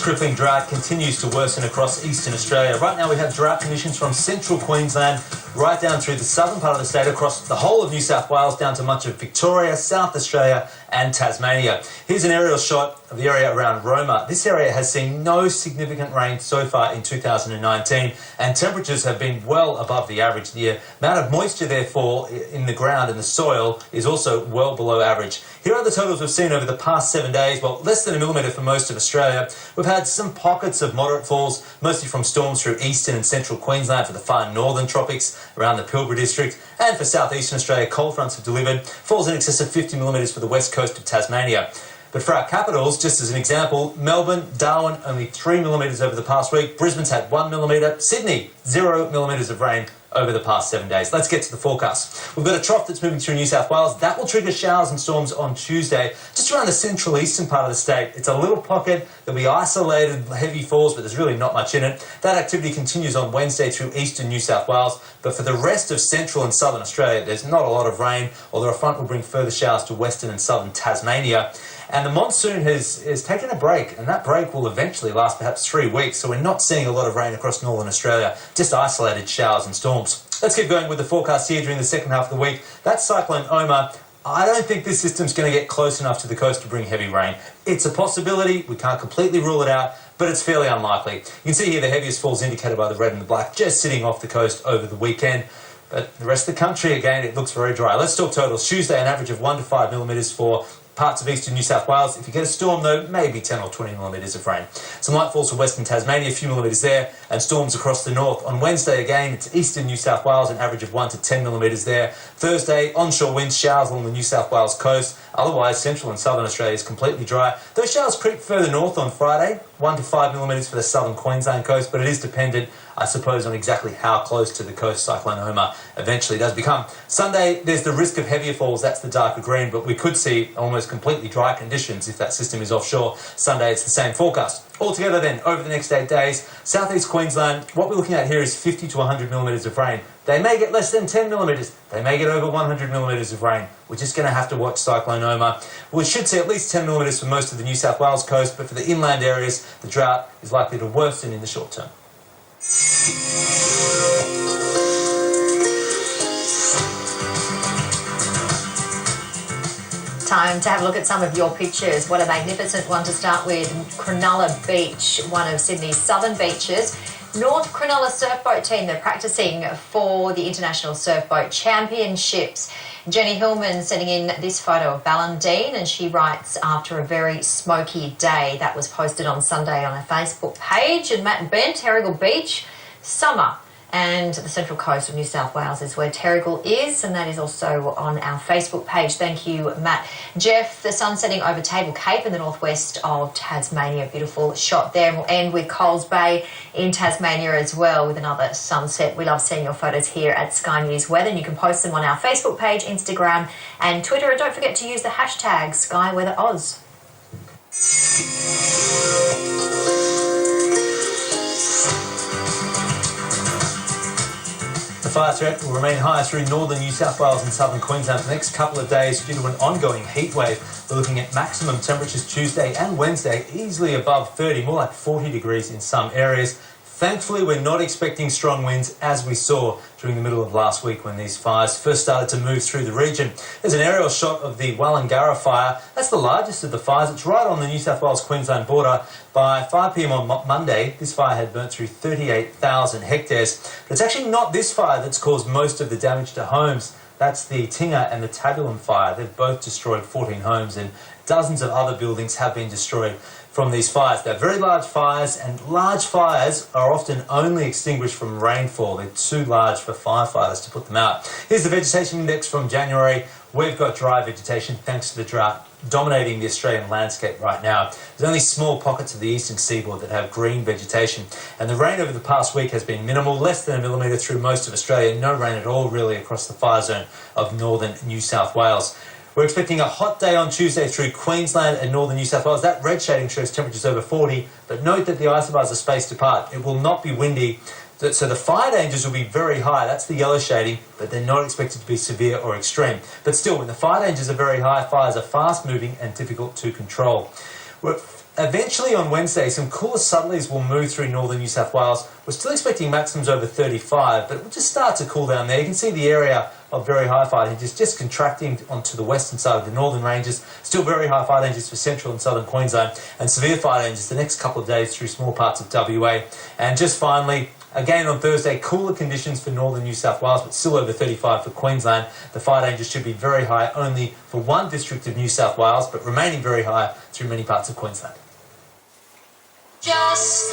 crippling drought continues to worsen across eastern Australia. Right now we have drought conditions from central Queensland right down through the southern part of the state, across the whole of New South Wales, down to much of Victoria, South Australia and Tasmania. Here's an aerial shot of the area around Roma. This area has seen no significant rain so far in 2019, and temperatures have been well above the average. The amount of moisture, therefore, in the ground and the soil is also well below average. Here are the totals we've seen over the past 7 days. Well, less than a millimetre for most of Australia. We've had some pockets of moderate falls, mostly from storms through eastern and central Queensland for the far northern tropics around the Pilbara district, and for southeastern Australia, cold fronts have delivered falls in excess of 50 millimetres for the west coast of Tasmania. But for our capitals, just as an example, Melbourne, Darwin, only 3 millimetres over the past week. Brisbane's had 1 millimetre. Sydney, 0 millimetres of rain over the past 7 days. Let's get to the forecast. We've got a trough that's moving through New South Wales. That will trigger showers and storms on Tuesday, just around the central eastern part of the state. It's a little pocket. There'll be isolated heavy falls, but there's really not much in it. That activity continues on Wednesday through eastern New South Wales. But for the rest of central and southern Australia, there's not a lot of rain, although a front will bring further showers to western and southern Tasmania. And the monsoon has taken a break, and that break will eventually last perhaps 3 weeks, so we're not seeing a lot of rain across northern Australia, just isolated showers and storms. Let's keep going with the forecast here during the second half of the week. That cyclone Omar, I don't think this system's going to get close enough to the coast to bring heavy rain. It's a possibility, we can't completely rule it out, but it's fairly unlikely. You can see here the heaviest falls indicated by the red and the black, just sitting off the coast over the weekend. But the rest of the country, again, it looks very dry. Let's talk totals. Tuesday, an average of 1 to 5 millimetres for parts of eastern New South Wales. If you get a storm, though, maybe 10 or 20 millimetres of rain. Some light falls for western Tasmania, a few millimetres there, and storms across the north. On Wednesday, again, it's eastern New South Wales, an average of 1 to 10 millimetres there. Thursday, onshore winds, showers along the New South Wales coast. Otherwise, central and southern Australia is completely dry. Those showers creep further north on Friday, 1 to 5 millimetres for the southern Queensland coast, but it is dependent, I suppose, on exactly how close to the coast Cyclone Omar eventually does become. Sunday, there's the risk of heavier falls, that's the darker green, but we could see almost completely dry conditions if that system is offshore. Sunday, it's the same forecast. Altogether then, over the next 8 days, southeast Queensland, what we're looking at here is 50 to 100 millimetres of rain. They may get less than 10 millimetres. They may get over 100 millimetres of rain. We're just going to have to watch Cyclone Omar. We should see at least 10 millimetres for most of the New South Wales coast, but for the inland areas, the drought is likely to worsen in the short term. Time to have a look at some of your pictures. What a magnificent one to start with. Cronulla Beach, one of Sydney's southern beaches. North Cronulla surfboat team, they're practicing for the International Surfboat Championships. Jenny Hillman sending in this photo of Ballandine, and she writes, after a very smoky day. That was posted on Sunday on her Facebook page. And Matt Bent, Terrigal Beach, summer. And the central coast of New South Wales is where Terrigal is, and that is also on our Facebook page. Thank you, Matt. Jeff, the sun setting over Table Cape in the northwest of Tasmania. Beautiful shot there. And we'll end with Coles Bay in Tasmania as well with another sunset. We love seeing your photos here at Sky News Weather, and you can post them on our Facebook page, Instagram and Twitter. And don't forget to use the hashtag SkyWeatherOz. The fire threat will remain high through northern New South Wales and southern Queensland for the next couple of days due to an ongoing heat wave. We're looking at maximum temperatures Tuesday and Wednesday easily above 30, more like 40 degrees in some areas. Thankfully, we're not expecting strong winds as we saw during the middle of last week when these fires first started to move through the region. There's an aerial shot of the Wallangarra fire. That's the largest of the fires. It's right on the New South Wales-Queensland border. By 5 p.m. on Monday, this fire had burnt through 38,000 hectares. But it's actually not this fire that's caused most of the damage to homes. That's the Tinga and the Tabulum fire. They've both destroyed 14 homes, and dozens of other buildings have been destroyed from these fires. They're very large fires, and large fires are often only extinguished from rainfall. They're too large for firefighters to put them out. Here's the vegetation index from January. We've got dry vegetation thanks to the drought dominating the Australian landscape right now. There's only small pockets of the eastern seaboard that have green vegetation, and the rain over the past week has been minimal, less than a millimetre through most of Australia. No rain at all really across the fire zone of northern New South Wales. We're expecting a hot day on Tuesday through Queensland and northern New South Wales. That red shading shows temperatures over 40, but note that the isobars are spaced apart. It will not be windy, so the fire dangers will be very high. That's the yellow shading, but they're not expected to be severe or extreme. But still, when the fire dangers are very high, fires are fast moving and difficult to control. eventually on Wednesday, some cooler southerlies will move through northern New South Wales. We're still expecting maximums over 35, but we'll just start to cool down there. You can see the area of very high fire dangers just contracting onto the western side of the northern ranges. Still very high fire dangers for central and southern Queensland, and severe fire dangers the next couple of days through small parts of WA. And just finally, again on Thursday, cooler conditions for northern New South Wales, but still over 35 for Queensland. The fire dangers should be very high only for one district of New South Wales, but remaining very high through many parts of Queensland. Just